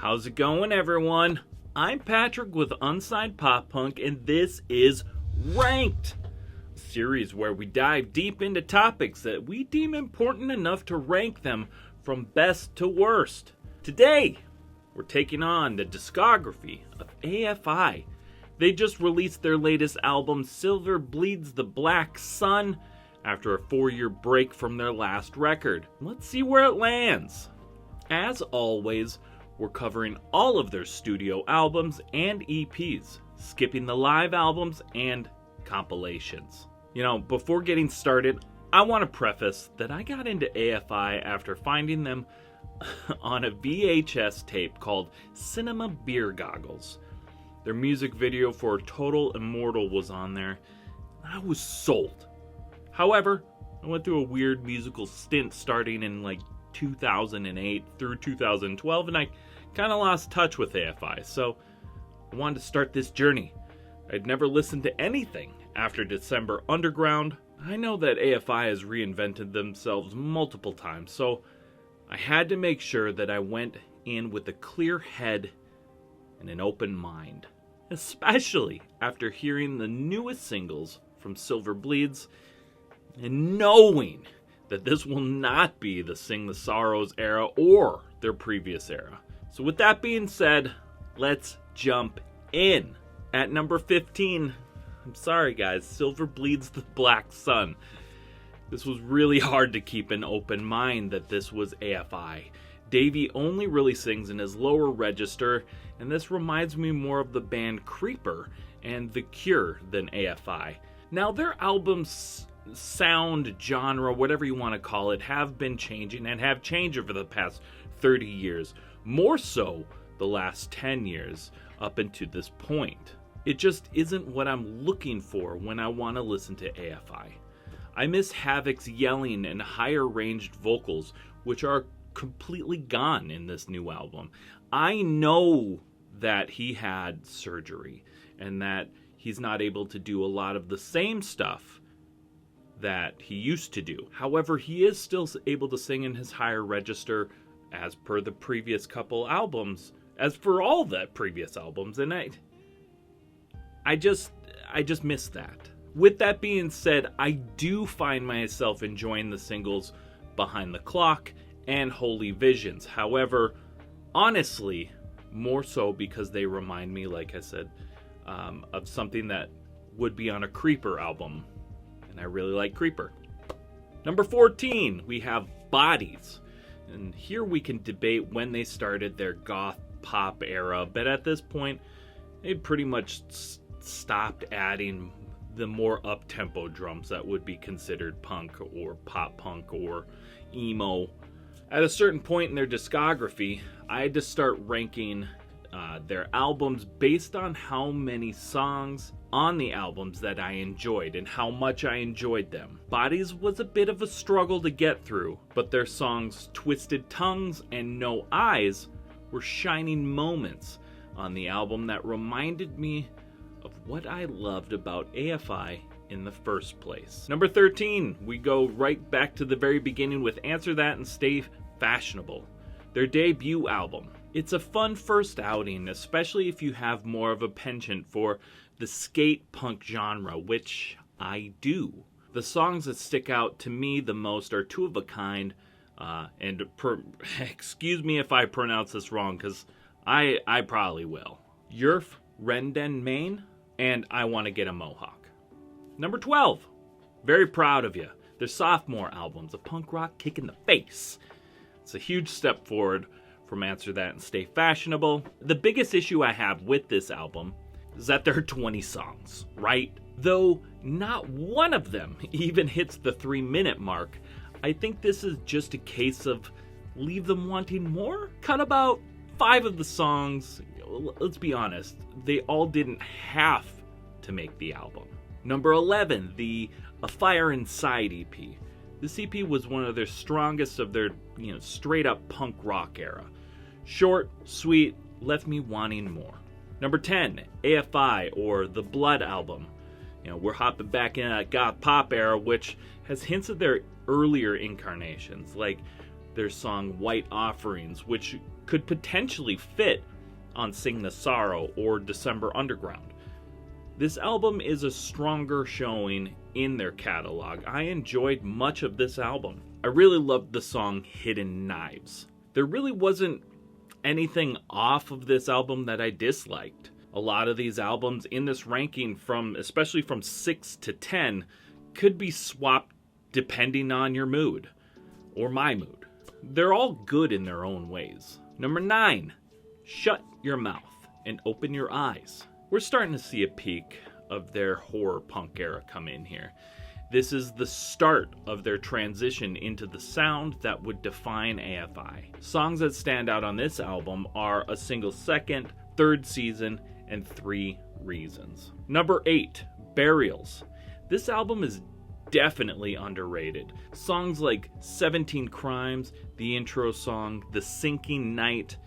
How's it going, everyone? I'm Patrick with Unsigned Pop Punk, and this is Ranked, a series where we dive deep into topics that we deem important enough to rank them from best to worst. Today, we're taking on the discography of AFI. They just released their latest album, Silver Bleeds the Black Sun, after a 4-year break from their last record. Let's see where it lands. As always, we're covering all of their studio albums and EPs, skipping the live albums and compilations. Before getting started, I want to preface that I got into AFI after finding them on a VHS tape called Cinema Beer Goggles. Their music video for Total Immortal was on there. I was sold. However, I went through a weird musical stint starting in 2008 through 2012, and I kind of lost touch with AFI, so I wanted to start this journey. I'd never listened to anything after December Underground. I know that AFI has reinvented themselves multiple times, so I had to make sure that I went in with a clear head and an open mind, especially after hearing the newest singles from Silver Bleeds and knowing that this will not be the Sing the Sorrows era or their previous era. So with that being said, let's jump in. At number 15, I'm sorry guys, Silver Bleeds the Black Sun. This was really hard to keep an open mind that this was AFI. Davey only really sings in his lower register, and this reminds me more of the band Creeper and The Cure than AFI. Now their albums, sound, genre, whatever you want to call it, have been changing and have changed over the past 30 years. More so the last 10 years up until this point. It just isn't what I'm looking for when I want to listen to AFI. I miss Havoc's yelling and higher ranged vocals, which are completely gone in this new album. I know that he had surgery and that he's not able to do a lot of the same stuff that he used to do. However, he is still able to sing in his higher register as per the previous couple albums, as for all the previous albums, and I just miss that. With that being said, I do find myself enjoying the singles Behind the Clock and Holy Visions. However, honestly, more so because they remind me, like I said, of something that would be on a Creeper album, and I really like Creeper. Number 14, we have Bodies. And here we can debate when they started their goth pop era, but at this point, they pretty much stopped adding the more up-tempo drums that would be considered punk or pop punk or emo. At a certain point in their discography, I had to start ranking their albums based on how many songs on the albums that I enjoyed and how much I enjoyed them. Bodies was a bit of a struggle to get through, but their songs Twisted Tongues and No Eyes were shining moments on the album that reminded me of what I loved about AFI in the first place. Number 13, we go right back to the very beginning with Answer That and Stay Fashionable, their debut album. It's a fun first outing, especially if you have more of a penchant for the skate punk genre, which I do. The songs that stick out to me the most are Two of a Kind, excuse me if I pronounce this wrong, because I probably will. Yerf, Renden, Maine, and I Want to Get a Mohawk. Number 12, very proud of you. Their sophomore albums, a punk rock kick in the face. It's a huge step forward from Answer That and Stay Fashionable. The biggest issue I have with this album is that there are 20 songs, right? Though not one of them even hits the 3-minute mark, I think this is just a case of leave them wanting more. Cut about 5 of the songs. Let's be honest, they all didn't have to make the album. Number 11, the A Fire Inside EP. This EP was one of their strongest of their, straight up punk rock era. Short, sweet, left me wanting more. Number 10, AFI, or the Blood album. We're hopping back in that goth pop era, which has hints of their earlier incarnations, like their song White Offerings, which could potentially fit on Sing the Sorrow or December Underground. This album is a stronger showing in their catalog. I enjoyed much of this album. I really loved the song Hidden Knives. There really wasn't anything off of this album that I disliked. A lot of these albums in this ranking, especially from 6 to 10, could be swapped depending on your mood, or my mood. They're all good in their own ways. Number 9, Shut Your Mouth and Open Your Eyes. We're starting to see a peak of their horror punk era come in here. This is the start of their transition into the sound that would define AFI. Songs that stand out on this album are A Single Second, Third Season, and 3 Reasons. Number 8, Burials. This album is definitely underrated. Songs like 17 Crimes, the intro song, The Sinking Night,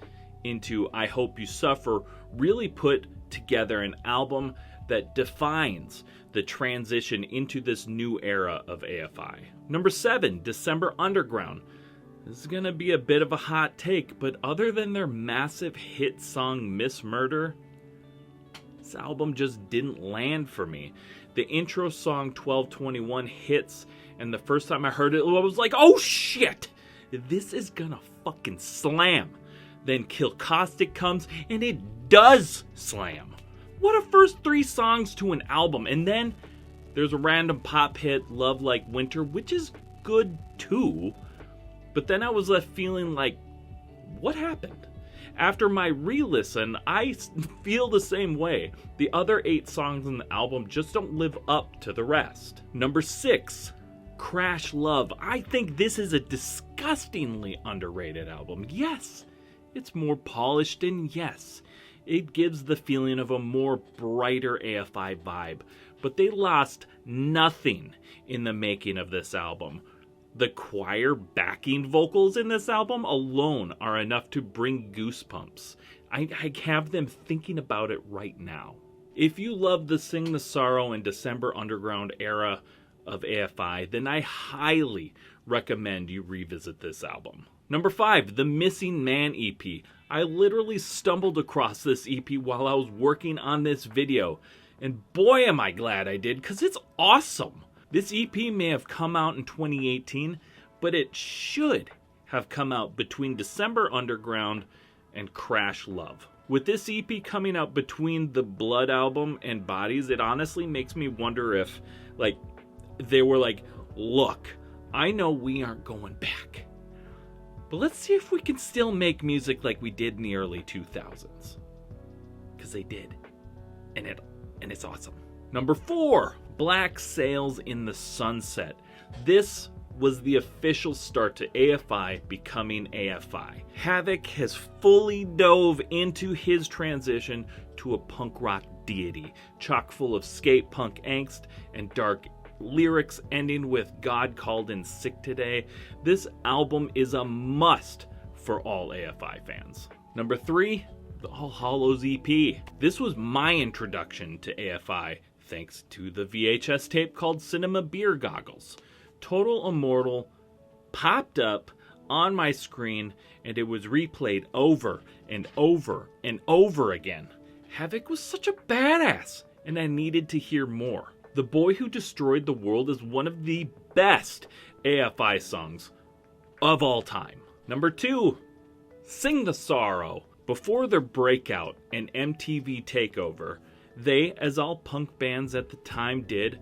into I Hope You Suffer really put together an album that defines the transition into this new era of AFI. Number 7, December Underground. This is gonna be a bit of a hot take, but other than their massive hit song Miss Murder, this album just didn't land for me. The intro song 1221 hits, and the first time I heard it, I was like, oh shit! This is gonna fucking slam. Then Kill Caustic comes, and it does slam. What a first 3 songs to an album. And then there's a random pop hit, Love Like Winter, which is good too. But then I was left feeling like, what happened? After my re-listen, I feel the same way. The other 8 songs on the album just don't live up to the rest. Number 6, Crash Love. I think this is a disgustingly underrated album. Yes, it's more polished, and yes, it gives the feeling of a more brighter AFI vibe. But they lost nothing in the making of this album. The choir backing vocals in this album alone are enough to bring goosebumps. I have them thinking about it right now. If you love the Sing the Sorrow and December Underground era of AFI, then I highly recommend you revisit this album. Number 5, The Missing Man EP. I literally stumbled across this EP while I was working on this video, and boy am I glad I did, because it's awesome. This EP may have come out in 2018, but it should have come out between December Underground and Crash Love. With this EP coming out between the Blood album and Bodies, it honestly makes me wonder if, they were like, look, I know we aren't going back, but let's see if we can still make music like we did in the early 2000s. Because they did. And it's awesome. Number 4, Black Sails in the Sunset. This was the official start to AFI becoming AFI. Havoc has fully dove into his transition to a punk rock deity, chock full of skate punk angst and dark lyrics ending with God Called in Sick Today. This album is a must for all AFI fans. Number 3, the All Hallows EP. This was my introduction to AFI thanks to the VHS tape called Cinema Beer Goggles. Total Immortal popped up on my screen and it was replayed over and over and over again. Havoc was such a badass and I needed to hear more. The Boy Who Destroyed the World is one of the best AFI songs of all time. Number 2, Sing the Sorrow. Before their breakout and MTV takeover, they, as all punk bands at the time did,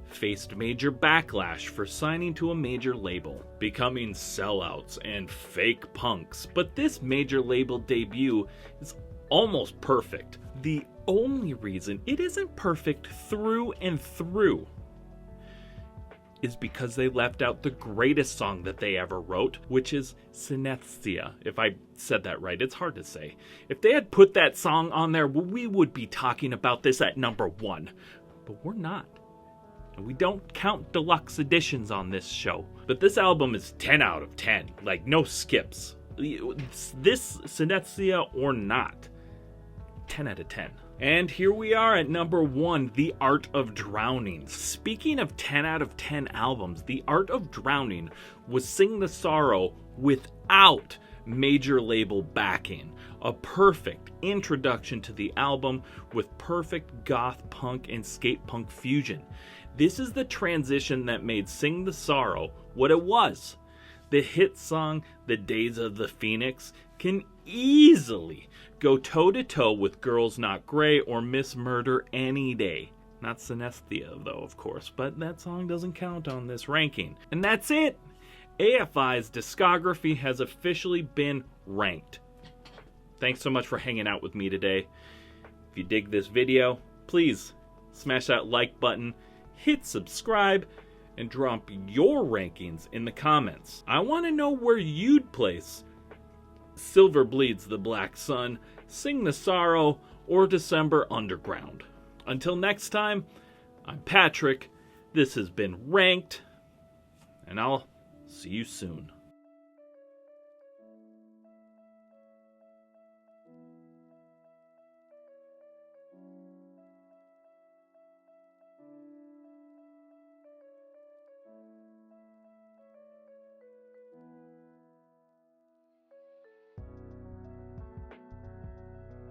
faced major backlash for signing to a major label, becoming sellouts and fake punks. But this major label debut is almost perfect. The only reason it isn't perfect through and through is because they left out the greatest song that they ever wrote, which is Synesthesia. If I said that right, it's hard to say. If they had put that song on there, we would be talking about this at number 1. But we're not. And we don't count deluxe editions on this show. But this album is 10 out of 10. Like, no skips. This Synesthesia or not. 10 out of 10. And here we are at number 1, The Art of Drowning. Speaking of 10 out of 10 albums, The Art of Drowning was Sing the Sorrow without major label backing, a perfect introduction to the album with perfect goth punk and skate punk fusion. This is the transition that made Sing the Sorrow what it was. The hit song, The Days of the Phoenix, can easily go toe-to-toe with Girls Not Grey or Miss Murder any day. Not Synesthia, though, of course, but that song doesn't count on this ranking. And that's it! AFI's discography has officially been ranked. Thanks so much for hanging out with me today. If you dig this video, please smash that like button, hit subscribe, and drop your rankings in the comments. I want to know where you'd place Silver Bleeds the Black Sun, Sing the Sorrow, or December Underground. Until next time, I'm Patrick, this has been Ranked, and I'll see you soon.